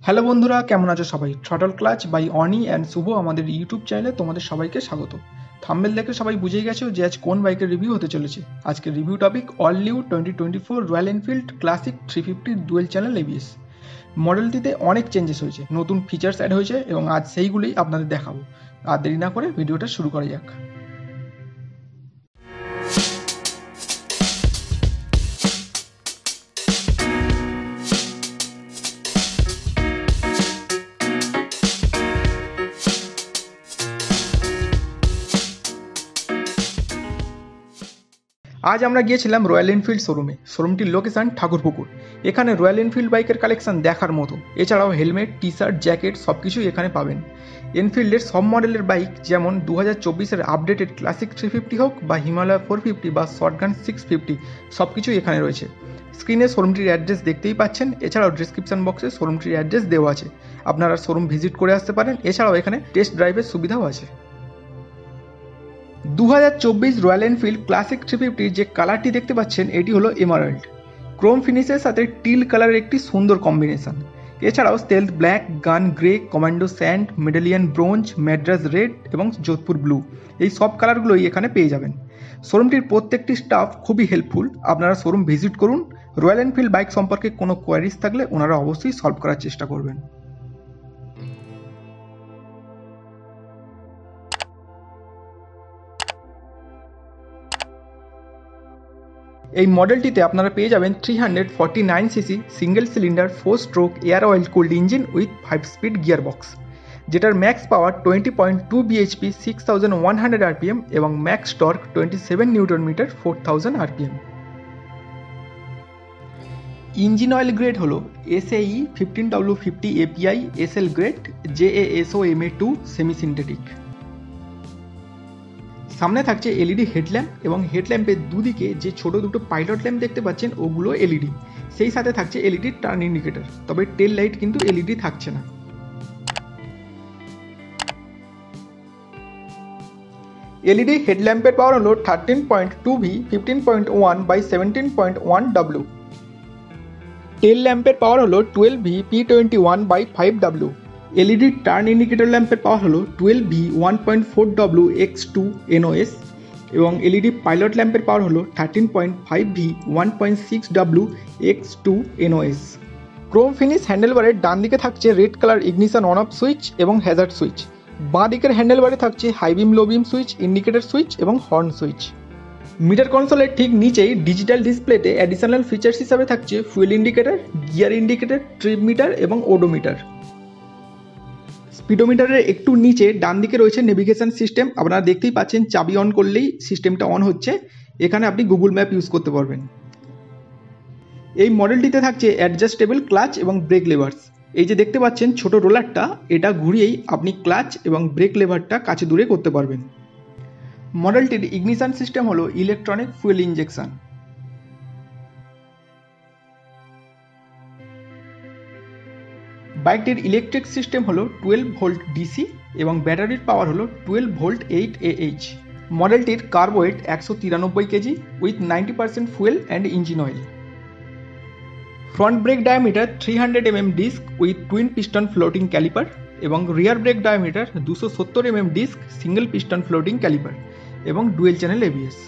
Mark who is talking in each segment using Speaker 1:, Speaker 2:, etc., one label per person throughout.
Speaker 1: Hello বন্ধুরা, কেমন আছো সবাই? Throttle clutch by Oni and Shubho আমাদের ইউটিউব চ্যানেলে তোমাদের সবাইকে স্বাগত। থাম্বনেল দেখে সবাই বুঝেই গেছো যে আজ কোন বাইকের রিভিউ হতে চলেছে। আজকের review topic all new 2024 Royal Enfield Classic 350 dual channel ABS. মডেলটিতে অনেক চেঞ্জেস হয়েছে, নতুন ফিচার্স অ্যাড হয়েছে এবং আজ সেইগুলোই আপনাদের দেখাবো। আর দেরি না করে ভিডিওটা শুরু করা যাক। আজ আমরা গিয়েছিলাম রয়্যাল এনফিল্ড শোরুমটির লোকেশন ঠাকুরপুকুর। এখানে রয়্যাল এনফিল্ড বাইকের কালেকশন দেখার মতো, এছাড়াও হেলমেট, টি শার্ট, জ্যাকেট সব কিছুই এখানে পাবেন। এনফিল্ডের সব মডেলের বাইক যেমন 2024-এর আপডেটেড ক্লাসিক 350 হোক বা হিমালয় 450 বা শর্টগান 650 সব কিছুই এখানে রয়েছে। স্ক্রিনে শোরুমটির অ্যাড্রেস দেখতেই পাচ্ছেন, এছাড়াও ডিসক্রিপশন বক্সে শোরুমটির অ্যাড্রেস দেওয়া আছে, আপনারা শোরুম ভিজিট করে আসতে পারেন। এছাড়াও এখানে টেস্ট ড্রাইভের সুবিধাও আছে। 2024 রয়্যাল এনফিল্ড ক্লাসিক 350 যে কালারটি দেখতে পাচ্ছেন এটি হলো এমারাল্ড ক্রোম ফিনিশের সাথে টিল কালারের একটি সুন্দর কম্বিনেশন। এছাড়াও stealth black, gun grey, commando sand, medallion bronze, Madras red এবং যোধপুর ব্লু এই সব কালারগুলোই এখানে পেয়ে যাবেন। শোরুমটির প্রত্যেকটি স্টাফ খুবই হেল্পফুল, আপনারা শোরুম ভিজিট করুন। রয়্যাল এনফিল্ড বাইক সম্পর্কে কোনো কোয়ারিজ থাকলে ওনারা অবশ্যই সলভ করার চেষ্টা করবেন। এই মডেলটিতে আপনারা পেয়ে যাবেন 349cc single cylinder 4 stroke air oil cooled engine with 5 speed gear box, যেটার ম্যাক্স পাওয়ার 20.2 bhp 6100 rpm এবং max torque 27 newton metre 4000 rpm। Engine oil grade হলো SAE 15W50 API SL গ্রেড JASOMA2 সেমি সিনথেটিক। সামনে থাকছে LED headlamp এবং হেডল্যাম্পের দুদিকে যে ছোট দুটো পাইলট ল্যাম্প দেখতে পাচ্ছেন ওগুলো এলইডি, সেই সাথে থাকছে এলইডি টার্ন ইন্ডিকেটর, তবে টেল লাইট কিন্তু এলইডি থাকছে না। এলইডি হেডল্যাম্পের পাওয়ার হলো 13.2V 15.1/17.1W। টেল ল্যাম্পের পাওয়ার হলো 12V P21/5W। LED turn indicator ল্যাম্পের পাওয়ার হলো 12V 1.4W X2 NOS এবং এলইডি পাইলট ল্যাম্পের পাওয়ার হলো 13.5V 1.6W X2 NOS। Chrome finish হ্যান্ডেলবারের ডান দিকে থাকছে red colour ignition on off switch এবং হ্যাজার্ড সুইচ। বাঁ দিকের হ্যান্ডেলবারে থাকছে high beam, low beam switch, indicator switch এবং হর্ন সুইচ। মিটার কনসোলের ঠিক নিচেই ডিজিটাল ডিসপ্লেতে অ্যাডিশনাল ফিচার্স হিসাবে থাকছে fuel indicator, gear indicator, trip meter এবং ওডোমিটার। স্পিডোমিটারের একটু নিচে ডান দিকে রয়েছে নেভিগেশন সিস্টেম, আপনারা দেখতেই পাচ্ছেন চাবি অন করলেই সিস্টেমটা অন হচ্ছে। এখানে আপনি গুগল ম্যাপ ইউজ করতে পারবেন। এই মডেলটিতে থাকছে অ্যাডজাস্টেবল ক্লাচ এবং ব্রেক লেভার্স। এই যে দেখতে পাচ্ছেন ছোট রোলারটা, এটা ঘুরিয়েই আপনি ক্লাচ এবং ব্রেক লেভারটা কাছে দূরে করতে পারবেন। মডেলটির ইগনিশন সিস্টেম হলো ইলেকট্রনিক ফুয়েল ইঞ্জেকশন। বাইকটির ইলেকট্রিক সিস্টেম হলো 12 ভোল্ট ডিসি এবং ব্যাটারির পাওয়ার হলো 12 ভোল্ট 8Ah। মডেলটির kerb weight 193 KG with 90% fuel and engine oil. Front brake diameter 300 mm disc with twin piston floating caliper এবং rear brake diameter 270 mm disc single piston floating caliper এবং dual channel ABS.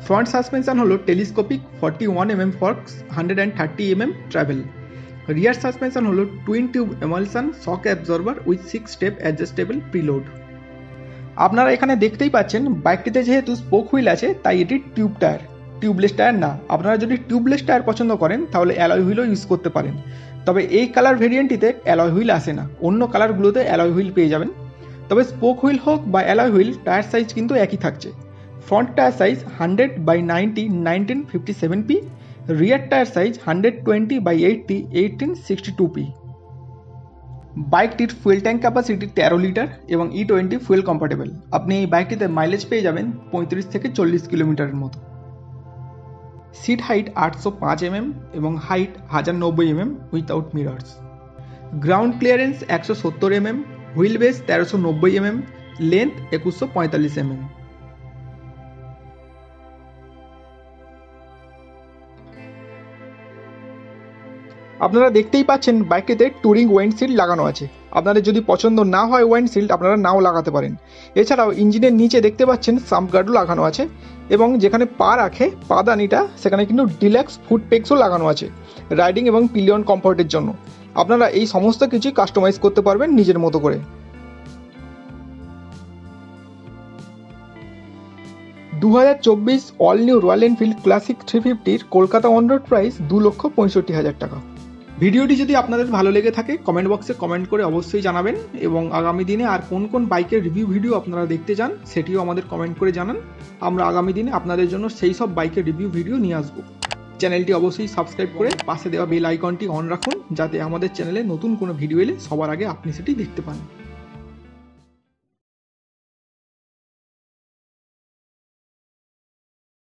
Speaker 1: Front suspension হলো telescopic 41 mm forks 130 mm travel. Rear suspension হলো twin tube emulsion shock absorber with 6 step adjustable preload. আপনারা এখানে দেখতেই পাচ্ছেন বাইকটিতে যেহেতু spoke wheel আছে তাই এটি টিউব টায়ার, টিউবলেস টায়ার না। আপনারা যদি টিউবলেস টায়ার পছন্দ করেন তাহলে অ্যালয় হুইলও ইউজ করতে পারেন, তবে এই কালার ভেরিয়েন্টটিতে অ্যালয় হুইল আসে না, অন্য কালারগুলোতে অ্যালয় হুইল পেয়ে যাবেন। তবে স্পোক হুইল হোক বা অ্যালয় হুইল, টায়ার সাইজ কিন্তু একই থাকছে। ফ্রন্ট টায়ার সাইজ 100/90 1957p, রিয়ার টায়ার সাইজ 120/80 1862p। বাইকটির ফুয়েল ট্যাঙ্ক ক্যাপাসিটি 13 লিটার এবং E20 ফুয়েল কম্পার্টেবল। আপনি এই বাইকটিতে মাইলেজ পেয়ে যাবেন 35 থেকে 40 কিলোমিটারের মতো। সিট হাইট 805 mm এবং height 1090 mm without mirrors. Ground clearance 170 mm, wheel base 1390 mm, length 2145 mm। আপনারা দেখতেই পাচ্ছেন বাইকটিতে টুরিং ওয়াইন্ডশিল্ড লাগানো আছে। আপনাদের যদি পছন্দ না হয় ওয়াইন্ডশিল্ড আপনারা নাও লাগাতে পারেন। এছাড়াও ইঞ্জিনের নিচে দেখতে পাচ্ছেন সাম্প গার্ডও লাগানো আছে এবং যেখানে পা রাখে পাদানিটা সেখানে কিন্তু ডিলাক্স ফুট পেক্সও লাগানো আছে রাইডিং এবং পিলিয়ন কমফোর্টের জন্য। আপনারা এই সমস্ত কিছুই কাস্টমাইজ করতে পারবেন নিজের মতো করে। 2024 all new Royal Enfield Classic 350-র কলকাতা অন রোড প্রাইস 2,65,000 টাকা। ভিডিওটি যদি আপনাদের ভালো লেগে থাকে কমেন্ট বক্সে কমেন্ট করে অবশ্যই জানাবেন এবং আগামী দিনে আর কোন কোন বাইকের রিভিউ ভিডিও আপনারা দেখতে চান সেটিও আমাদের কমেন্ট করে জানান। আমরা আগামী দিনে আপনাদের জন্য সেই সব বাইকের রিভিউ ভিডিও নিয়ে আসবো। চ্যানেলটি অবশ্যই সাবস্ক্রাইব করে পাশে দেওয়া বেল আইকনটি অন রাখুন যাতে আমাদের চ্যানেলে নতুন কোনো ভিডিও এলে সবার আগে আপনি সেটি দেখতে পান।